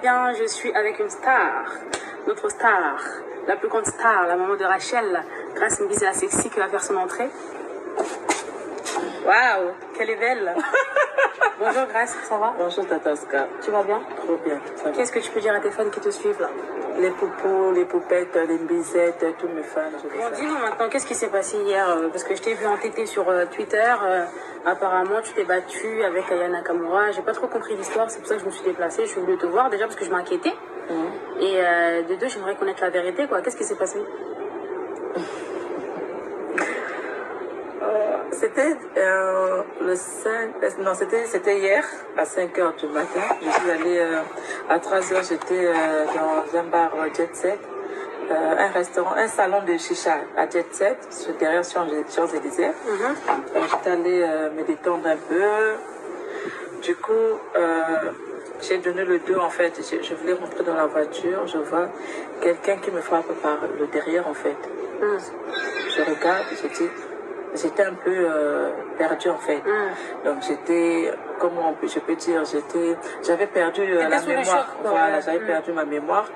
bien, je suis avec une star, notre star, la plus grande star, la maman de Rachel, Grace Mbisa Sexy, qui va faire son entrée. Waouh, qu'elle est belle. Bonjour Grace, ça va? Bonjour Tataska. Tu vas bien? Trop bien. Qu'est-ce que tu peux dire à tes fans qui te suivent là? Les poupous, les poupettes, les mbisettes, tous mes fans. Bon, dis-nous maintenant, qu'est-ce qui s'est passé hier? Parce que je t'ai vu entêter sur Twitter. Apparemment, tu t'es battue avec Aya Nakamura. J'ai pas trop compris l'histoire, c'est pour ça que je me suis déplacée. Je suis venue te voir déjà parce que je m'inquiétais. Et de deux, j'aimerais connaître la vérité, quoi. Qu'est-ce qui s'est passé? C'était le 5... Non, c'était hier, à 5h du matin. Je suis allée à 3h, j'étais dans un bar Jet Set. Un restaurant, un salon de chicha à Jet Set, derrière Champs-Élysées. J'étais allée me détendre un peu. Du coup, j'ai donné le dos en fait. Je voulais rentrer dans la voiture. Je vois quelqu'un qui me frappe par le derrière en fait. Je regarde, j'étais un peu perdue en fait. Donc j'étais, comment je peux dire, j'avais perdu la mémoire. Voilà, j'avais perdu ma mémoire.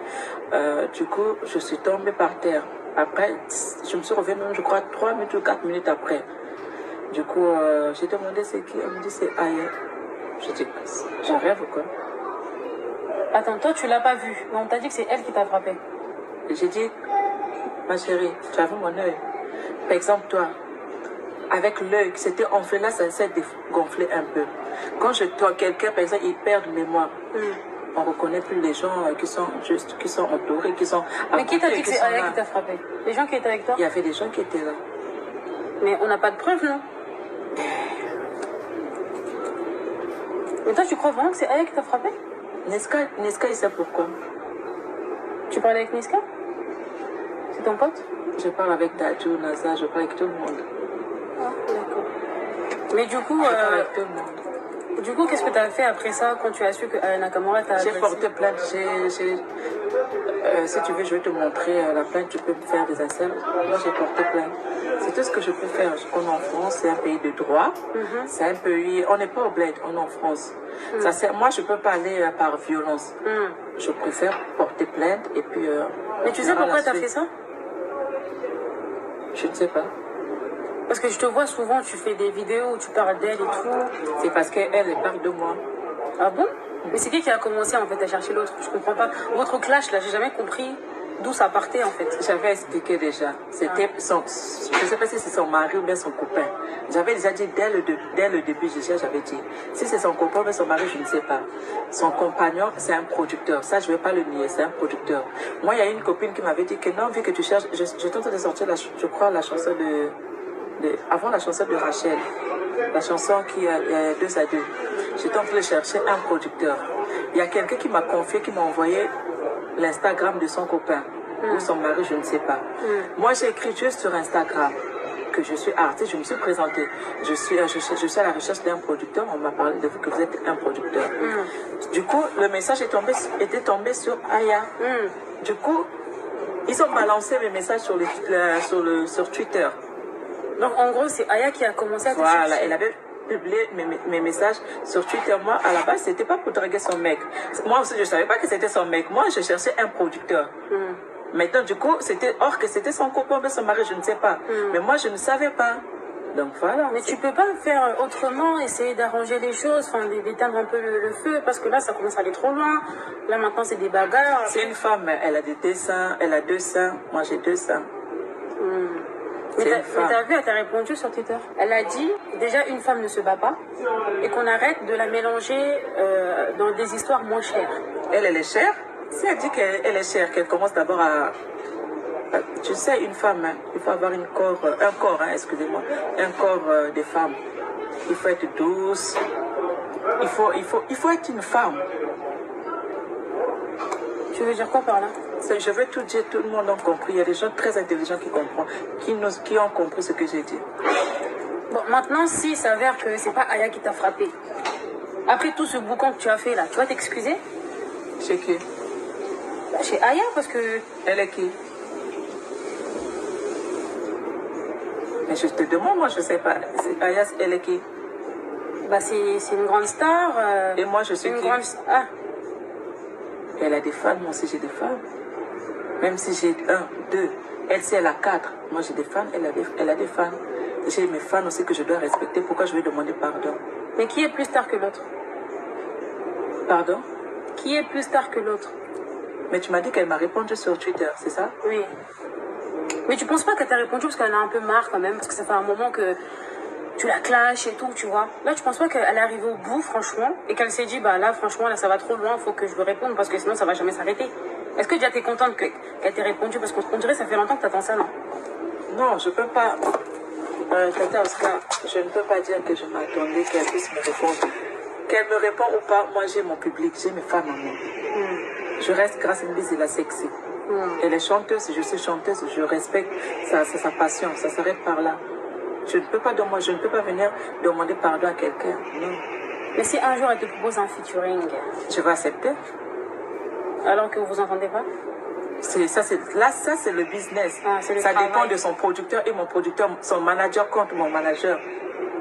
Du coup, je suis tombée par terre. Après, je me suis revenue, je crois, 3 minutes ou 4 minutes après. Du coup, j'ai demandé c'est qui. Elle me dit c'est Aya. Je dis, je rêve ou quoi? Attends, toi tu l'as pas vue, mais on t'a dit que c'est elle qui t'a frappé. J'ai dit, ma chérie, tu as vu mon œil? Par exemple, toi, avec l'œil qui s'était enflé, là, ça s'est dégonflé un peu. Quand je vois quelqu'un, par exemple, il perd de mémoire. On ne reconnaît plus les gens qui sont entourés, qui sont... Mais qui t'a dit que c'est Aya qui t'a frappé? Les gens qui étaient avec toi? Il y avait des gens qui étaient là. Mais on n'a pas de preuves, non? Mais toi, tu crois vraiment que c'est Aya qui t'a frappé? Niska, il sait pourquoi. Tu parles avec Niska? C'est ton pote? Je parle avec Dadju, Naza, je parle avec tout le monde. Ah, d'accord. Mais du coup... Je parle avec tout le monde. Du coup, qu'est-ce que tu as fait après ça quand tu as su que Aya Nakamura t'a agressé? J'ai porté plainte. Si tu veux, je vais te montrer la plainte. Tu peux me faire des incels. Moi, j'ai porté plainte. C'est tout ce que je peux faire. On est en France, c'est un pays de droit. C'est un pays... On n'est pas au bled, on est en France. Moi, je ne peux pas aller par violence. Je préfère porter plainte et puis... Mais tu sais pourquoi tu as fait ça? Je ne sais pas. Parce que je te vois souvent, tu fais des vidéos où tu parles d'elle et tout. C'est parce qu'elle parle de moi. Ah bon? Mais c'est qui a commencé en fait à chercher l'autre? Je comprends pas. Votre clash là, j'ai jamais compris d'où ça partait en fait. J'avais expliqué déjà. C'était son... Je ne sais pas si c'est son mari ou bien son copain. J'avais déjà dit dès le début, j'avais dit. Si c'est son copain ou bien son mari, je ne sais pas. Son compagnon, c'est un producteur. Ça, je ne vais pas le nier, c'est un producteur. Moi, il y a une copine qui m'avait dit que non, vu que tu cherches... Je tente de sortir, je crois, la chanson avant la chanson de Rachel, la chanson qui est 2 à 2. J'étais en train de chercher un producteur. Il y a quelqu'un qui m'a confié, qui m'a envoyé l'Instagram de son copain ou son mari, je ne sais pas. Moi, j'ai écrit juste sur Instagram que je suis artiste, je me suis présentée. Je suis à la recherche d'un producteur. On m'a parlé de vous que vous êtes un producteur. Du coup, le message était tombé sur Aya. Du coup, ils ont balancé mes messages sur Twitter. Donc en gros, c'est Aya qui a commencé à te Voilà, chercher. elle avait publié mes messages sur Twitter. Moi, à la base, c'était pas pour draguer son mec. Moi aussi, je savais pas que c'était son mec. Moi, je cherchais un producteur. Maintenant, du coup, or que c'était son copain ou son mari, je ne sais pas. Mais moi, je ne savais pas. Donc voilà. Mais tu peux pas faire autrement, essayer d'arranger les choses, enfin d'éteindre un peu le feu, parce que là, ça commence à aller trop loin. Là, maintenant, c'est des bagarres. C'est une femme, elle a des dessins, elle a 2 seins. Moi, j'ai 2 seins. Mais t'as vu, elle t'a répondu sur Twitter. Elle a dit, déjà, une femme ne se bat pas et qu'on arrête de la mélanger dans des histoires moins chères. Elle est chère. Si elle dit qu'elle est chère, qu'elle commence d'abord à... Tu sais, une femme, hein, il faut avoir un corps, excusez-moi, un corps de femme. Il faut être douce. Il faut être une femme. Tu veux dire quoi par là? Je veux tout dire, tout le monde a compris. Il y a des gens très intelligents qui comprennent, qui ont compris ce que j'ai dit. Bon, maintenant, s'il s'avère que c'est pas Aya qui t'a frappé, après tout ce boucan que tu as fait là, tu vas t'excuser? Chez qui? Bah, chez Aya, parce que... Elle est qui? Mais je te demande, moi je sais pas. Aya, elle est qui? Bah c'est une grande star. Et moi je suis qui? Ah. Elle a des fans, moi aussi j'ai des fans. Même si j'ai 1, 2, elle si elle a 4, moi j'ai des fans, elle a des fans. J'ai mes fans aussi que je dois respecter. Pourquoi je vais demander pardon? Mais qui est plus star que l'autre? Pardon? Qui est plus star que l'autre? Mais tu m'as dit qu'elle m'a répondu sur Twitter, c'est ça? Oui. Mais tu penses pas qu'elle t'a répondu parce qu'elle en a un peu marre quand même, parce que ça fait un moment que tu la clashes et tout, tu vois. Là, tu penses pas qu'elle est arrivée au bout, franchement, et qu'elle s'est dit, bah là, franchement, là, ça va trop loin, faut que je lui réponde, parce que sinon, ça va jamais s'arrêter. Est-ce que déjà t'es contente qu'elle t'ait répondu? Parce qu'on dirait, ça fait longtemps que t'attends ça, non? Non, je peux pas. Tata Oscar, je ne peux pas dire que je m'attendais qu'elle puisse me répondre. Qu'elle me réponde ou pas, moi j'ai mon public, j'ai mes femmes en moi. Je reste grâce à Mbisi la sexy. Elle est chanteuse, je suis chanteuse, je respecte sa passion, ça s'arrête par là. Je ne peux pas venir demander pardon à quelqu'un. Non. Mais si un jour elle te propose un featuring, je vais accepter. Alors que vous vous entendez pas? Ça c'est le business. Ça dépend de son producteur et mon producteur, son manager contre mon manager.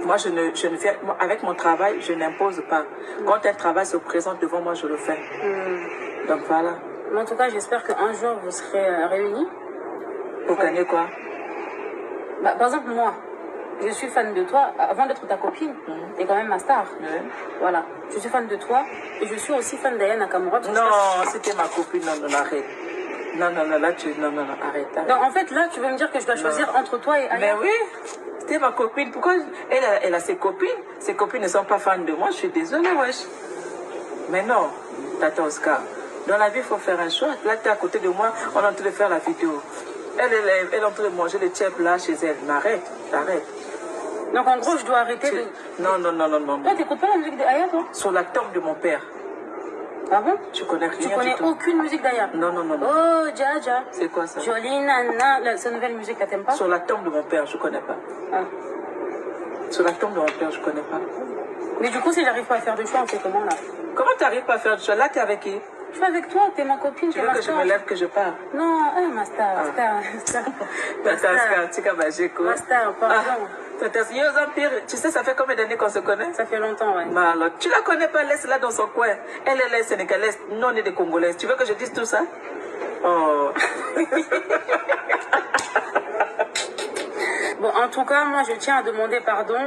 Moi, je ne fais, avec mon travail, je n'impose pas. Quand un travail se présente devant moi, je le fais. Donc voilà. Mais en tout cas, j'espère qu'un jour vous serez réunis. Pour gagner quoi? Bah, par exemple, moi, je suis fan de toi. Avant d'être ta copine, t'es quand même ma star. Voilà. Je suis fan de toi et je suis aussi fan d'Aya Nakamura. Non, c'était ma copine. Non, arrête. Non, là, arrête. Donc, en fait, là, tu veux me dire que je dois choisir entre toi et Aya? Mais oui, c'était ma copine. Pourquoi elle a ses copines? Ses copines ne sont pas fans de moi. Je suis désolée, wesh. Mais non, Tata Oscar. Dans la vie, il faut faire un choix. Là, tu es à côté de moi, on est en train de faire la vidéo. Elle est en train de manger le tchèp là chez elle. Mais arrête. Donc, en gros, je dois arrêter de... Non. Toi, t'écoutes pas la musique d'Aya, toi? Sur la tombe de mon père. Ah bon? Tu connais rien? Tu connais aucune musique d'Aya? Non. Oh, Dja. C'est quoi ça? Jolie Nana. Sa nouvelle musique, t'aimes pas? Sur la tombe de mon père, je connais pas. Ah. Sur la tombe de mon père, je connais pas. Mais du coup, si j'arrive pas à faire de choix, on fait comment là? Comment tu n'arrives pas à faire de choix? Là, tu es avec qui? Je suis avec toi, t'es ma copine, tu veux que je me lève, que je pars? Non, ma star, star. Ma star, pardon. Tu sais, ça fait combien d'années qu'on se connaît? Ça fait longtemps, ouais. Bah alors, tu la connais pas, laisse-la dans son coin. Elle est sénégalaise, non née de congolaise. Tu veux que je dise tout ça? Oh. Bon, en tout cas, moi, je tiens à demander pardon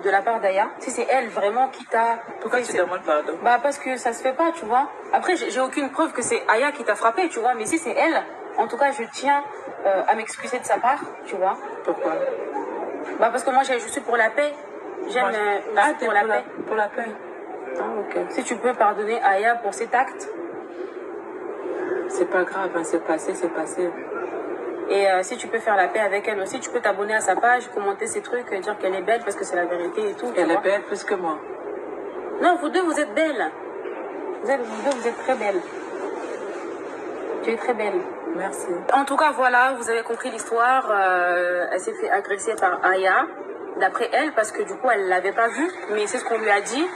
de la part d'Aya. Si c'est elle vraiment qui t'a... Pourquoi tu demandes pardon? Bah, parce que ça se fait pas, tu vois. Après, j'ai aucune preuve que c'est Aya qui t'a frappé, tu vois. Mais si c'est elle, en tout cas, je tiens à m'excuser de sa part, tu vois. Pourquoi? Bah, parce que moi, je suis pour la paix. J'aime pour la paix. Pour la paix. Ah, ok. Si tu peux pardonner Aya pour cet acte. C'est pas grave, hein, c'est passé. Et si tu peux faire la paix avec elle aussi, tu peux t'abonner à sa page, commenter ses trucs, dire qu'elle est belle parce que c'est la vérité et tout. Elle est belle plus que moi. Non, vous deux, vous êtes belles. Vous êtes très belles. Tu es très belle. Merci. En tout cas, voilà, vous avez compris l'histoire. Elle s'est fait agresser par Aya, d'après elle, parce que du coup, elle ne l'avait pas vue. Mais c'est ce qu'on lui a dit.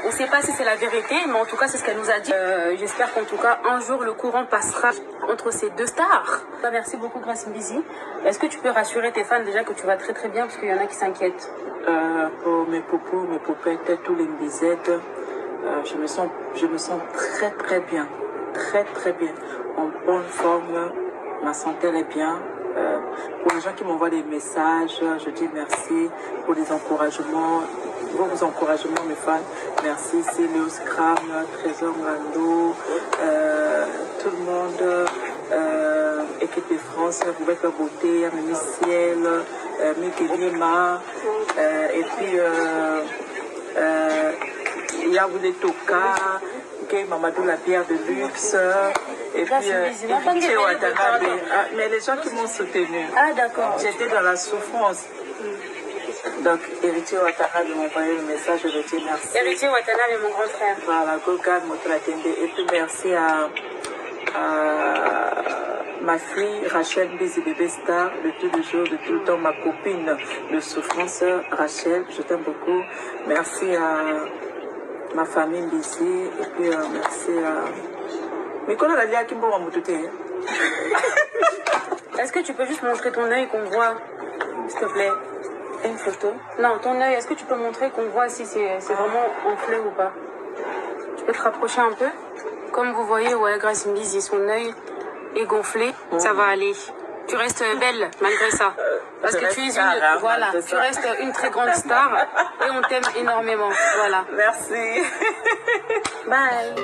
On ne sait pas si c'est la vérité, mais en tout cas, c'est ce qu'elle nous a dit. J'espère qu'en tout cas, un jour, le courant passera entre ces deux stars. Merci beaucoup, Grace Mbisi. Est-ce que tu peux rassurer tes fans déjà que tu vas très très bien, parce qu'il y en a qui s'inquiètent? Pour mes poupous, mes poupettes, tous les mbisettes, je me sens très bien. Très bien. En bonne forme, ma santé elle est bien. Pour les gens qui m'envoient des messages, je dis merci pour les encouragements. Vos encouragements, mes fans. Merci, c'est Léo Scram, Trésor Mando, tout le monde, équipe de France, vous êtes la beauté, Mimi Ciel, Mikelima, et puis Yaboulé Toka, Mamadou la bière de luxe, et puis Héritier Watanabe. Mais les gens qui m'ont soutenu, j'étais dans la souffrance. Donc, Héritier Watanabe m'a envoyé le message, je lui dis merci. Héritier Watanabe est mon grand frère. Voilà, Gogan Motratende. Et puis merci à ma fille Rachel Mbisi Bébé Star, de tout le jour, de tout le temps, ma copine de souffrance, Rachel, je t'aime beaucoup. Merci à ma famille Mbisi, et puis merci à... Mais quand on a dit à Kimbo Est-ce que tu peux juste montrer ton œil qu'on voit, s'il te plaît? Une photo? Non, ton œil, est-ce que tu peux montrer qu'on voit si c'est vraiment enflé ou pas? Tu peux te rapprocher un peu? Comme vous voyez, ouais, Grace me dit, son œil est gonflé. Ça va aller. Tu restes belle malgré ça. Parce que tu es tu restes une très grande star et on t'aime énormément. Voilà. Merci. Bye.